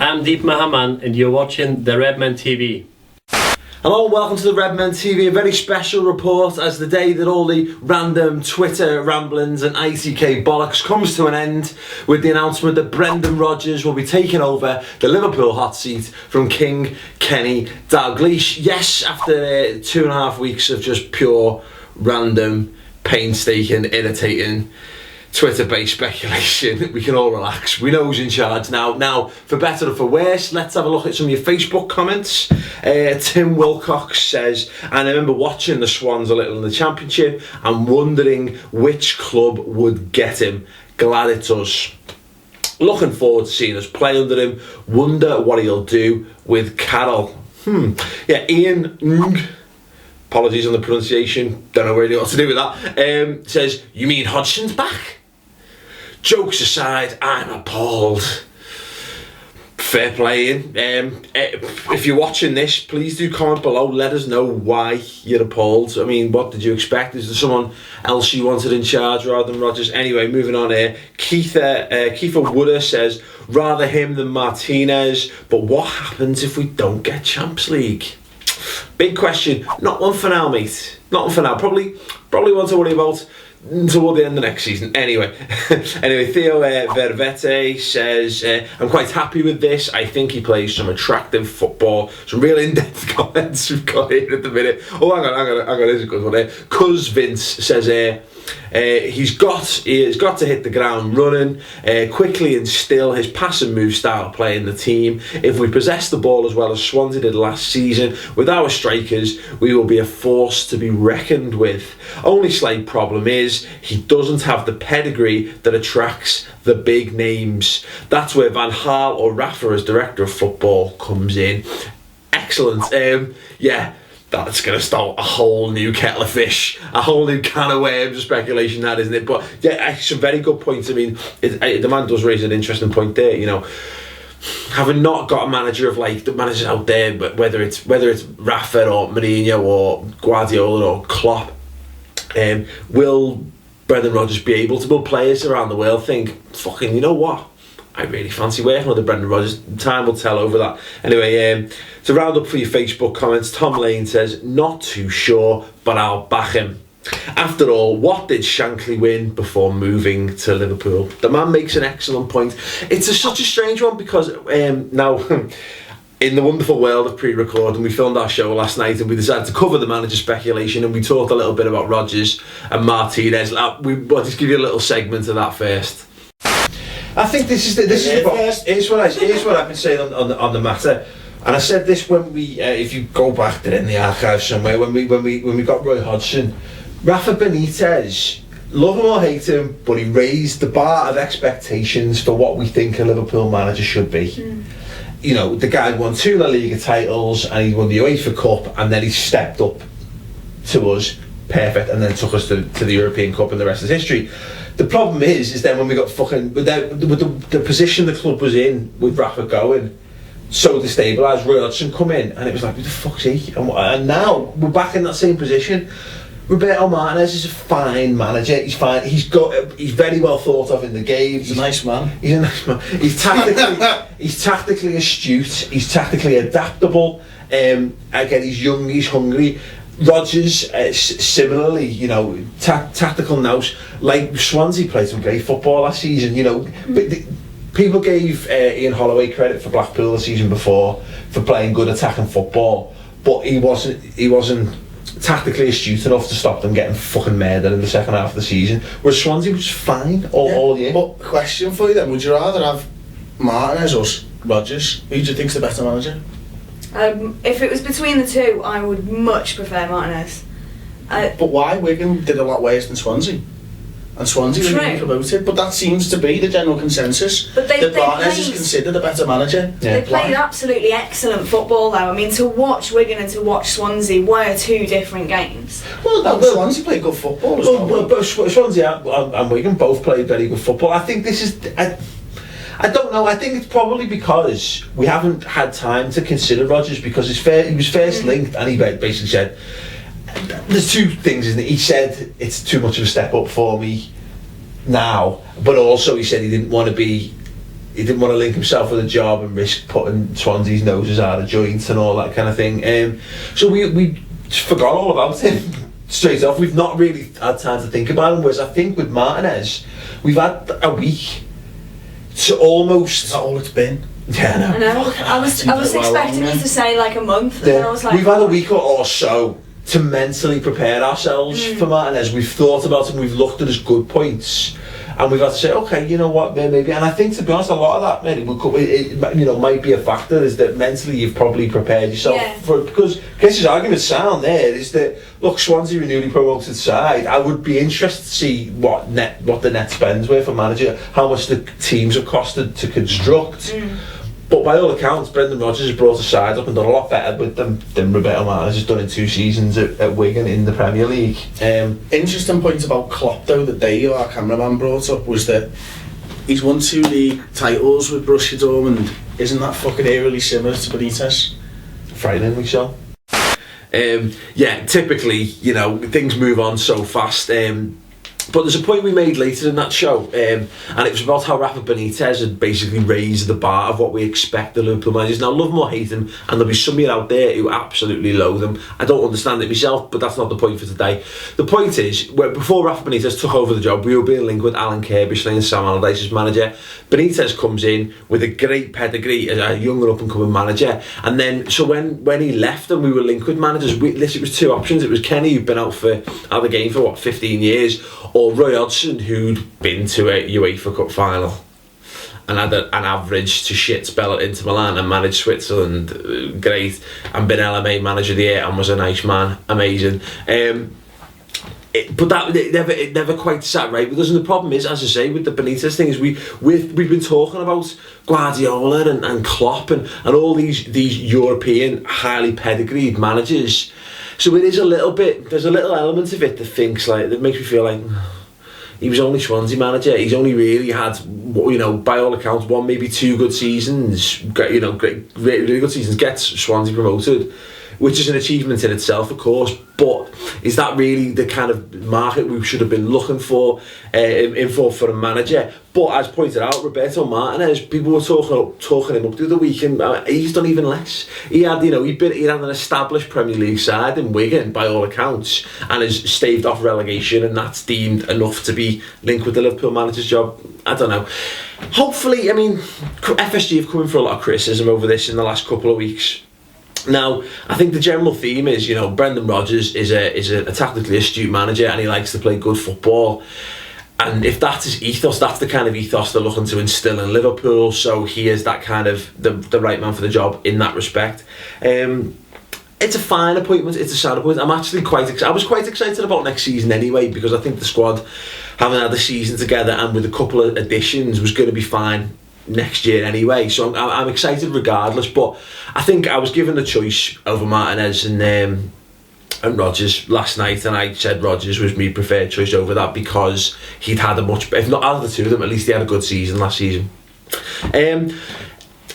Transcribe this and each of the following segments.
I'm Deep Mahaman and you're watching the Redmen TV. Hello and welcome to the Redmen TV, a very special report as the day that all the random Twitter ramblings and ITK bollocks comes to an end with the announcement that Brendan Rodgers will be taking over the Liverpool hot seat from King Kenny Dalglish. Yes, after 2.5 weeks of just pure, random, painstaking, irritating Twitter-based speculation, we can all relax. We know who's in charge now. Now, for better or for worse, let's have a look at some of your Facebook comments. Tim Wilcox says, and I remember watching the Swans a little in the Championship and wondering which club would get him. Glad it's us. Looking forward to seeing us play under him. Wonder what he'll do with Carroll. Yeah, Ian apologies on the pronunciation, don't know really what to do with that, says, you mean Hodgson's back? Jokes aside, I'm appalled. Fair playing. If you're watching this, please do comment below, let us know why you're appalled. I mean, what did you expect? Is there someone else you wanted in charge rather than Rodgers? Anyway, moving on here. Kiefer Wooder says, rather him than Martinez, but what happens if we don't get Champions League? Big question. Not one for now, mate. Not one for now. Probably one to worry about toward the end of next season. Anyway, Theo Vervete says, I'm quite happy with this. I think he plays some attractive football. Some real in-depth comments we've got here at the minute. Oh, hang on. Here's a good one here. Cuz Vince says, he's got to hit the ground running quickly and still. His pass and move style of play in the team. If we possess the ball as well as Swansea did last season with our strikers, we will be a force to be reckoned with. Only slight problem is he doesn't have the pedigree that attracts the big names. That's where Van Gaal or Rafa as director of football comes in. Excellent. Yeah, that's going to start a whole new kettle of fish, a whole new can of worms of speculation, that, isn't it? But yeah, some very good points. I mean, the man does raise an interesting point there, you know. Having not got a manager of like the managers out there, but whether it's Rafa or Mourinho or Guardiola or Klopp, will Brendan Rodgers be able to build players around the world think, fucking, you know what? I really fancy working with the Brendan Rodgers. Time will tell over that. Anyway, to round up for your Facebook comments, Tom Lane says, not too sure, but I'll back him. After all, what did Shankly win before moving to Liverpool? The man makes an excellent point. It's such a strange one because now, in the wonderful world of pre-recording, we filmed our show last night and we decided to cover the manager speculation and we talked a little bit about Rodgers and Martinez. We'll just give you a little segment of that first. I think here's what I've been saying on the matter, and I said this when we, if you go back there in the archives somewhere, when we got Roy Hodgson, Rafa Benitez, love him or hate him, but he raised the bar of expectations for what we think a Liverpool manager should be. You know, the guy won 2 La Liga titles and he won the UEFA Cup, and then he stepped up to us, perfect, and then took us to the European Cup, and the rest is history. The problem is then when we got fucking with the position the club was in with Rafa going so destabilised, Roy Hodgson come in and it was like, who the fuck's he? And now we're back in that same position. Roberto Martinez is a fine manager. He's fine. He's very well thought of in the game. He's a nice man. He's a nice man. He's tactically astute. He's tactically adaptable. Again, he's young. He's hungry. Rodgers, similarly, you know, tactical nous. Like Swansea played some great football last season. You know, people gave Ian Holloway credit for Blackpool the season before for playing good attacking football, but he wasn't tactically astute enough to stop them getting fucking murdered in the second half of the season. Whereas Swansea was fine all year. But question for you then: would you rather have Martinez or Rodgers? Who do you think's the better manager? If it was between the two, I would much prefer Martinez. But why? Wigan did a lot worse than Swansea, and Swansea were being promoted. But that seems to be the general consensus. But that Martinez is considered a better manager. They played absolutely excellent football, though. I mean, to watch Wigan and to watch Swansea were 2 different games. Well, Swansea played good football as well. But Swansea and Wigan both played very good football. I think this is. I don't know. I think it's probably because we haven't had time to consider Rodgers, because he was first linked and he basically said, there's 2 things, isn't it? He said it's too much of a step up for me now, but also he said he didn't want to be he didn't want to link himself with a job and risk putting Swansea's noses out of joint and all that kind of thing. So we forgot all about him straight off. We've not really had time to think about him, whereas I think with Martinez, we've had a week to almost... Is that all it's been? Yeah, I know. I was expecting you to say like a month, and then I was like... We've had a week or so to mentally prepare ourselves for Martinez. We've thought about him, we've looked at his good points, and we've had to say, okay, you know what, maybe. And I think, to be honest, a lot of that, maybe, might be a factor, is that mentally you've probably prepared yourself for it. Because Casey's argument sound there is that, look, Swansea are a newly promoted side. I would be interested to see what the net spends were for manager, how much the teams have costed to construct. But by all accounts, Brendan Rodgers has brought a side up and done a lot better with them than Roberto Martinez has done in 2 seasons at Wigan in the Premier League. Interesting point about Klopp, though, that Dave, our cameraman, brought up, was that he's won 2 league titles with Borussia Dortmund. Isn't that fucking eerily similar to Benitez? Frighteningly so. Typically, things move on so fast. But there's a point we made later in that show, and it was about how Rafa Benitez had basically raised the bar of what we expect the Liverpool managers. Now, love him or hate him, and there'll be somebody out there who absolutely loathe him. I don't understand it myself, but that's not the point for today. The point is, before Rafa Benitez took over the job, we were being linked with Alan Kirbishley and Sam Allardyce as manager. Benitez comes in with a great pedigree as a young and up-and-coming manager, and then, so when he left and we were linked with managers, it was 2 options. It was Kenny, who'd been out of the game for, 15 years, or Roy Hodgson, who'd been to a UEFA Cup final and had an average to shit spell at Inter Milan and managed Switzerland, great, and been LMA manager of the year and was a nice man, amazing. But it never quite sat right with us, and the problem is, as I say, with the Benitez thing, is we've been talking about Guardiola and Klopp and all these European highly pedigreed managers. So it is there's a little element of it that makes me feel like he was only Swansea manager. He's only really had, by all accounts, 1, maybe 2 good seasons. Great, really good seasons, gets Swansea promoted, which is an achievement in itself, of course. But is that really the kind of market we should have been looking for for a manager? But as pointed out, Roberto Martinez, people were talking him up through the week, and he's done even less. He had, he'd had an established Premier League side in Wigan, by all accounts, and has staved off relegation, and that's deemed enough to be linked with the Liverpool manager's job. I don't know. Hopefully, FSG have come in for a lot of criticism over this in the last couple of weeks. Now, I think the general theme is, Brendan Rodgers is a tactically astute manager, and he likes to play good football. And if that's his ethos, that's the kind of ethos they're looking to instill in Liverpool. So he is that kind of the right man for the job in that respect. It's a fine appointment. It's a sad appointment. I'm actually I was quite excited about next season anyway, because I think the squad, having had the season together and with a couple of additions, was going to be fine next year anyway, so I'm excited regardless. But I think I was given the choice over Martinez and Rodgers last night, and I said Rodgers was my preferred choice over that, because he'd had if not out of the 2 of them, at least he had a good season last season.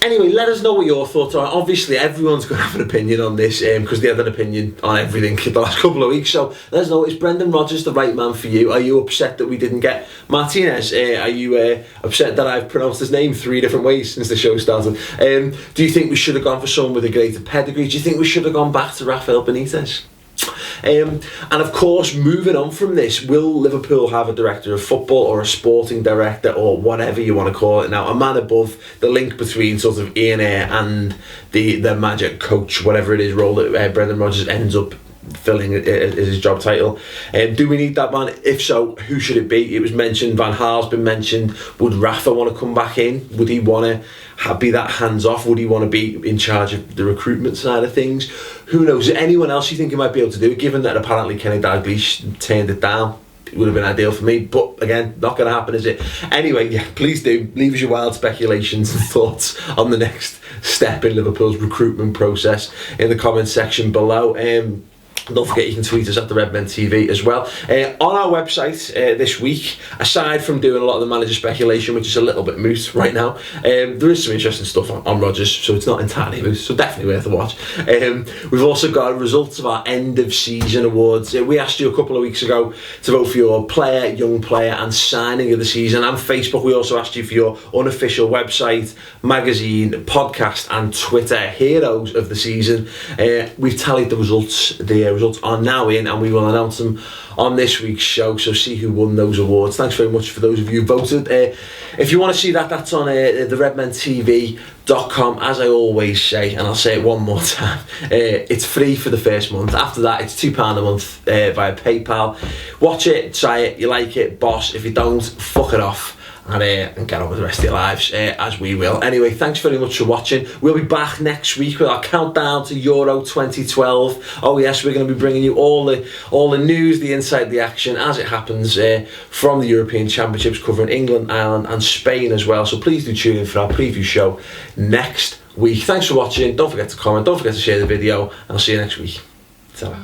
Anyway, let us know what your thoughts are. Obviously, everyone's going to have an opinion on this, because they had an opinion on everything the last couple of weeks. So let us know, is Brendan Rodgers the right man for you? Are you upset that we didn't get Martinez? Are you upset that I've pronounced his name 3 different ways since the show started? Do you think we should have gone for someone with a greater pedigree? Do you think we should have gone back to Rafael Benitez? And of course, moving on from this, will Liverpool have a director of football or a sporting director, or whatever you want to call it now, a man above, the link between sort of Ian Ayre and the magic coach, whatever it is, role that Brendan Rodgers ends up filling as his job title? Do we need that man? If so, who should it be? It was mentioned, Van Gaal's been mentioned. Would Rafa want to come back in? Would he want to be that hands off? Would he want to be in charge of the recruitment side of things? Who knows? Is there anyone else you think he might be able to do it, given that apparently Kenny Dalglish turned it down? It would have been ideal for me, but again, not going to happen, is it? Anyway, please do leave us your wild speculations and thoughts on the next step in Liverpool's recruitment process in the comments section below. Don't forget you can tweet us at the Redmen TV as well. On our website this week, aside from doing a lot of the manager speculation, which is a little bit moot right now, there is some interesting stuff on Rodgers, so it's not entirely moot, so definitely worth a watch. We've also got results of our end of season awards. We asked you a couple of weeks ago to vote for your player, young player and signing of the season. On Facebook, we also asked you for your unofficial website, magazine, podcast and Twitter heroes of the season. We've tallied the results. The results are now in and we will announce them on this week's show, so see who won those awards. Thanks very much for those of you who voted. If you want to see that, that's on the redmentv.com, as I always say, and I'll say it one more time. It's free for the first month. After that, it's £2 a month via PayPal. Watch it, try it, you like it, boss. If you don't, fuck it off. And get on with the rest of your lives, as we will. Anyway, thanks very much for watching. We'll be back next week with our countdown to Euro 2012. Oh yes, we're going to be bringing you all the news, the insight, the action as it happens from the European Championships, covering England, Ireland and Spain as well. So please do tune in for our preview show next week. Thanks for watching. Don't forget to comment, don't forget to share the video, and I'll see you next week. Ta-ra.